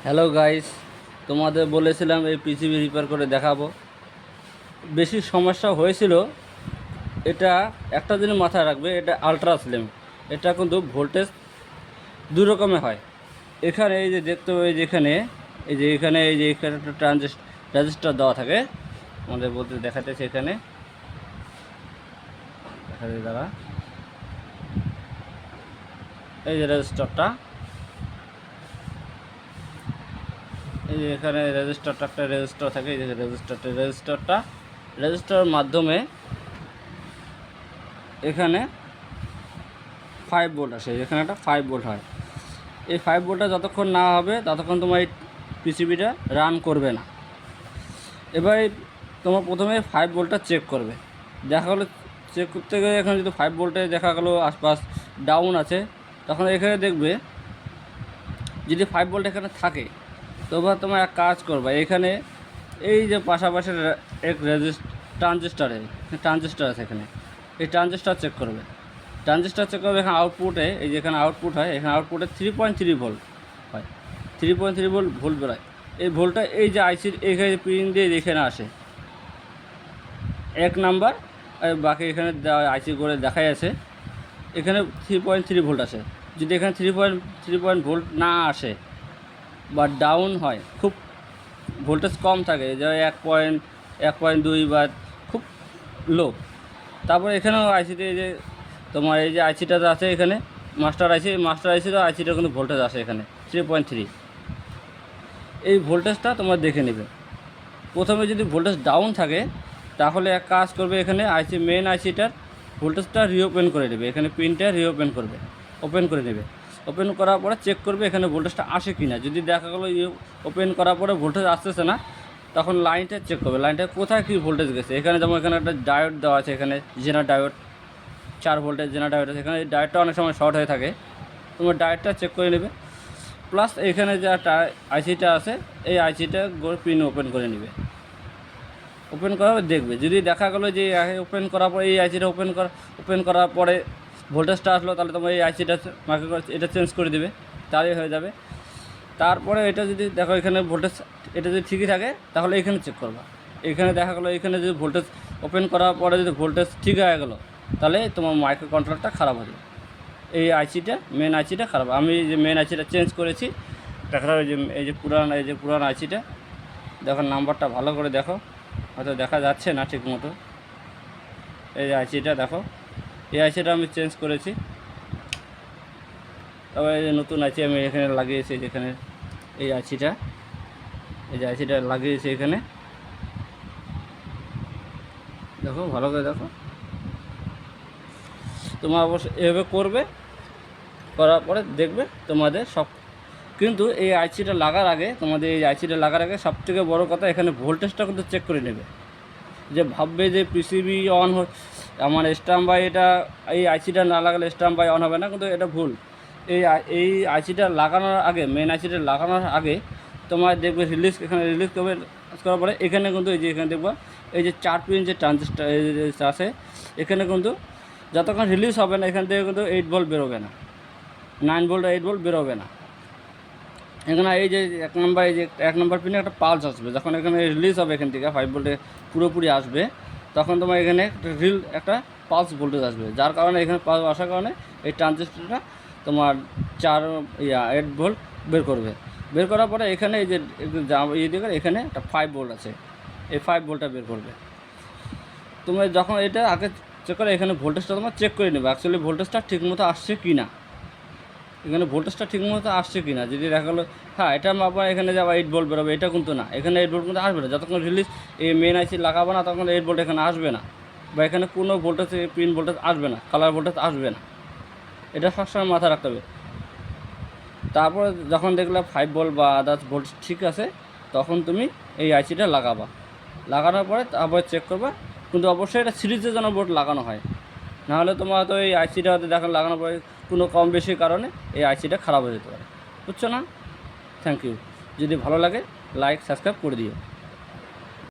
Hello guys, তোমাদের বলেছিলাম এই পিসিবি রিপেয়ার করে দেখাবো। বেশি সমস্যা হয়েছিল। এটা একটা জিনিস মাথায় রাখবে, এটা আলট্রা স্লিম। এটা কিন্তু ভোল্টেজ দুই রকমের হয়। এখানে এই যে দেখতে হবে, এখানে একটা ট্রানজিস্টার দেওয়া থাকে। আমাদের বলতে দেখাতেছে এখানে, দেখাতে দ্বারা এই যে রেজিস্টারটা, এই যে এখানে একটা রেজিস্টার থাকে। এই যে রেজিস্টারের মাধ্যমে এখানে 5 ভোল্ট আসে। এখানে একটা 5 ভোল্ট হয়। এই 5 ভোল্টটা যতক্ষণ না হবে ততক্ষণ তোমার এই পিসিবিটা রান করবে না। এবার তোমার প্রথমে 5 ভোল্টটা চেক করবে। দেখা গেলো চেক করতে গেলে এখানে যদি 5 ভোল্টে দেখা গেলো আশপাশ ডাউন আছে, তখন এখানে দেখবে যদি 5 ভোল্ট এখানে থাকে, তবে তোমার এক কাজ করবে, এখানে এই যে পাশাপাশি এক ট্রানজিস্টার আছে এখানে, এই ট্রানজিস্টার চেক করবে। এখানে আউটপুটে, এই যে এখানে আউটপুট হয়, এখানে আউটপুটে 3.3 ভোল্ট হয়। 3.3 ভোল্ট বেরোয়। এই ভোল্টটা এই যে আইসির এখানে পিন দিয়ে এখানে আসে 1 নাম্বার। আর বাকি এখানে আইসি করে দেখাই আছে, এখানে 3.3 ভোল্ট আসে। যদি এখানে 3 ভোল্ট না আসে বা ডাউন হয়, খুব ভোল্টেজ কম থাকে, যে 1.2 বা খুব লো, তারপর এখানেও আইসিতে এই যে তোমার এই যে আইসিটা আছে এখানে মাস্টার আইসিটা কিন্তু ভোল্টেজ আসে এখানে 3.3। এই ভোল্টেজটা তোমরা দেখে নেবে। প্রথমে যদি ভোল্টেজ ডাউন থাকে, তাহলে এক কাজ করবে, এখানে মেন আইসিটার ভোল্টেজটা রিওপেন করে নেবে। এখানে পিনটা ওপেন করে নেবে। ওপেন করার পরে চেক করবে এখানে ভোল্টেজটা আসে কি না। যদি দেখা গেলো ওপেন করার পরে ভোল্টেজ আসতেছে না, তখন লাইনটা চেক করবে, লাইনটা কোথায় কী ভোল্টেজ গেছে। এখানে যেমন এখানে একটা ডায়োড দেওয়া আছে, এখানে জেনার ডায়োড 4 ভোল্টের জেনার ডায়োড আছে। এখানে ডায়োডটা অনেক সময় শর্ট হয়ে থাকে, তোমার ডায়োডটা চেক করে নেবে। প্লাস এখানে যে আইসিটা আছে, এই আইসিটা পিন ওপেন করে নেবে। ওপেন করার দেখবে, যদি দেখা গেলো যে ওপেন করার পরে এই আইসিটা ওপেন করার পরে ভোল্টেজটা আসলো, তাহলে তোমার এই আইসিটা এটা চেঞ্জ করে দেবে, তাহলেই হয়ে যাবে। তারপরে এটা যদি দেখো এখানে ভোল্টেজ এটা যদি ঠিকই থাকে, তাহলে এখানে চেক করবা। এখানে দেখা গেলো এখানে যদি ভোল্টেজ ওপেন করার পরে যদি ভোল্টেজ ঠিক হয়ে গেলো, তাহলে তোমার মাইক্রো কন্ট্রোলারটা খারাপ হবে। এই মেন আইসিটা খারাপ। আমি যে মেন আইসিটা চেঞ্জ করেছি, দেখা এই যে পুরান আইসিটা দেখো, নাম্বারটা ভালো করে দেখো, হয়তো দেখা যাচ্ছে না ঠিক মতো। এই যে আইসিটা দেখো, এই আইসিটা আমি চেঞ্জ করেছি। তবে এই যে নতুন আইসি আমি এখানে লাগিয়েছি, যেখানে এই আইসিটা লাগিয়েছি এখানে, দেখো ভালো করে দেখো। তোমরা অবশ্যই এভাবে করবে, করার পরে দেখবে তোমাদের সব। কিন্তু এই আইসিটা লাগার আগে সবথেকে বড় কথা, এখানে ভোল্টেজটা কিন্তু চেক করে নেবে। যে ভাববে যে পিসিবি অন আমার স্ট্যান্ড বাই, এটা এই আইসিটা না লাগালে স্ট্যান্ড বাই অন হবে না, কিন্তু এটা ভুল। এই আইসিটা লাগানোর আগে, মেন আইসিটা লাগানোর আগে তোমার দেখবে এখানে রিলিজ করার পরে এখানে কিন্তু এই যে এখানে দেখবা এই যে 4 পিন যে ট্রানজিস্টার আছে, এখানে কিন্তু যতক্ষণ রিলিজ হবে না, এখান থেকে কিন্তু 8 ভোল্ট বেরোবে না, 9 ভোল্ট 8 ভোল্ট বেরোবে না। এখানে এই যে 1 নম্বর পিনে একটা পালস আসবে, যখন এখানে রিলিজ হবে এখান থেকে 5 ভোল্টে পুরোপুরি আসবে, তখন তোমার এখানে একটা পালস ভোল্টেজ আসবে, যার কারণে এখানে পালস আসার কারণে এই ট্রানজিস্টারটা তোমার 8 ভোল্ট বের করার পরে এখানে এই যে এখানে একটা 5 ভোল্ট আছে, এই 5 ভোল্টটা বের করবে। তোমরা যখন এটা আগে চেক করে, এখানে ভোল্টেজটা তোমার চেক করে নেবে, অ্যাকচুয়ালি ভোল্টেজটা ঠিকমতো আসছে কি না। যদি দেখা গেলো হ্যাঁ এটা আপনার এখানে যে আবার 8 ভোল্ট বেরোবে, এটা কিন্তু না, এখানে 8 ভোল্ট কিন্তু আসবে না। যতক্ষণ রিলিজ এই মেন আইসি লাগাবো না, তখন 8 ভোল্ট এখানে আসবে না, বা এখানে কোনো ভোল্টেজ পিন ভোল্টেজ আসবে না, কালার ভোল্টেজ আসবে না। এটা সবসময় মাথায় রাখতে হবে। তারপরে যখন দেখলে 5 ভোল্ট বা আদার্স ভোল্ট ঠিক আছে, তখন তুমি এই আইসিটা লাগানোর পরে তারপরে চেক করবা। কিন্তু অবশ্যই এটা সিরিজের জন্য বোর্ড লাগানো হয়, নাহলে তোমার হয়তো এই আইসিটা হয়তো লাগানোর পরে কোনো কম বেশির কারণে এই আইসিটা খারাপ হয়ে যেতে পারে। বুঝছো না? Thank you. যদি ভালো লাগে লাইক সাবস্ক্রাইব করে দিও।